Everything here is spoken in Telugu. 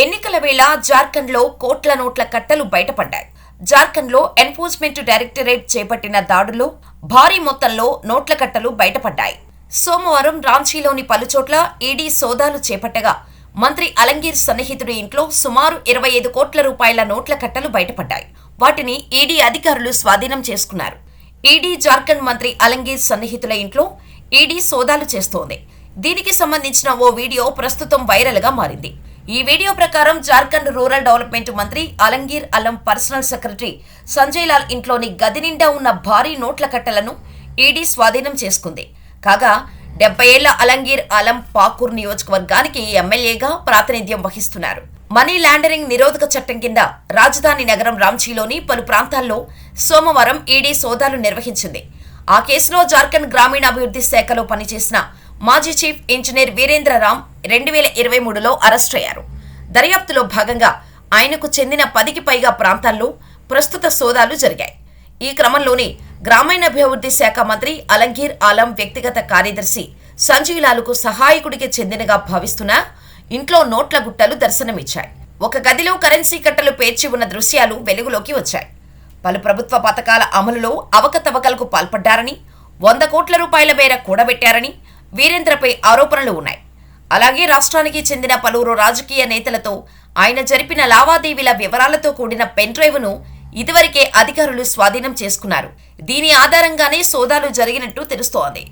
ఎన్నికల వేళ జార్ఖండ్లో కోట్ల నోట్ల కట్టలు బయటపడ్డాయి. జార్ఖండ్లో ఎన్ఫోర్స్మెంట్ డైరెక్టరేట్ చేపట్టిన దాడుల్లో భారీ మొత్తంలో నోట్ల కట్టలు బయటపడ్డాయి. సోమవారం రాంచీలోని పలుచోట్ల ఈడీ సోదాలు చేపట్టగా మంత్రి అలంగీర్ సన్నిహితుడి ఇంట్లో సుమారు 25 కోట్ల రూపాయల నోట్ల కట్టలు బయటపడ్డాయి. వాటిని ఈడీ అధికారులు స్వాధీనం చేసుకున్నారు. ఈడీ జార్ఖండ్ మంత్రి అలంగీర్ సన్నిహితుల ఇంట్లో ఈడీ సోదాలు చేస్తోంది. దీనికి సంబంధించిన ఓ వీడియో ప్రస్తుతం వైరల్ గా మారింది. ఈ వీడియో ప్రకారం జార్ఖండ్ రూరల్ డెవలప్మెంట్ మంత్రి అలంగీర్ అలం పర్సనల్ సెక్రటరీ సంజయ్ లాల్ ఇంట్లోని గది నిండా ఉన్న భారీ నోట్ల కట్టలను ఈడీ స్వాధీనం చేసుకుంది. కాగా 70 ఏళ్ల అలంగీర్ అలం పాకూర్ నియోజకవర్గానికి ఎమ్మెల్యేగా ప్రాతినిధ్యం వహిస్తున్నారు. మనీ లాండరింగ్ నిరోధక చట్టం కింద రాజధాని నగరం రాంచీలోని పలు ప్రాంతాల్లో సోమవారం ఈడీ సోదాలు నిర్వహించింది. ఆ కేసులో జార్ఖండ్ గ్రామీణాభివృద్ధి శాఖలో పనిచేసిన మాజీ చీఫ్ ఇంజనీర్ వీరేంద్రరామ్ 2023లో అరెస్టయ్యారు. దర్యాప్తులో భాగంగా ఆయనకు చెందిన 10కి పైగా ప్రాంతాల్లో ప్రస్తుత సోదాలు జరిగాయి. ఈ క్రమంలోనే గ్రామీణాభివృద్ధి శాఖ మంత్రి అలంగీర్ ఆలం వ్యక్తిగత కార్యదర్శి సంజయ్ లాలుకు సహాయకుడికి చెందినగా భావిస్తున్న ఇంట్లో నోట్ల గుట్టలు దర్శనమిచ్చాయి. ఒక గదిలో కరెన్సీ కట్టలు పేర్చి ఉన్న దృశ్యాలు వెలుగులోకి వచ్చాయి. పలు ప్రభుత్వ పథకాల అమలులో అవకతవకలకు పాల్పడ్డారని, 100 కోట్ల రూపాయల మేర కూడబెట్టారని వీరేంద్రపై ఆరోపణలు ఉన్నాయి. అలాగే రాష్ట్రానికి చెందిన పలువురు రాజకీయ నేతలతో ఆయన జరిపిన లావాదేవీల వివరాలతో కూడిన పెన్ డ్రైవ్ను ఇదివరకే అధికారులు స్వాధీనం చేసుకున్నారు. దీని ఆధారంగానే సోదాలు జరిగినట్టు తెలుస్తోంది.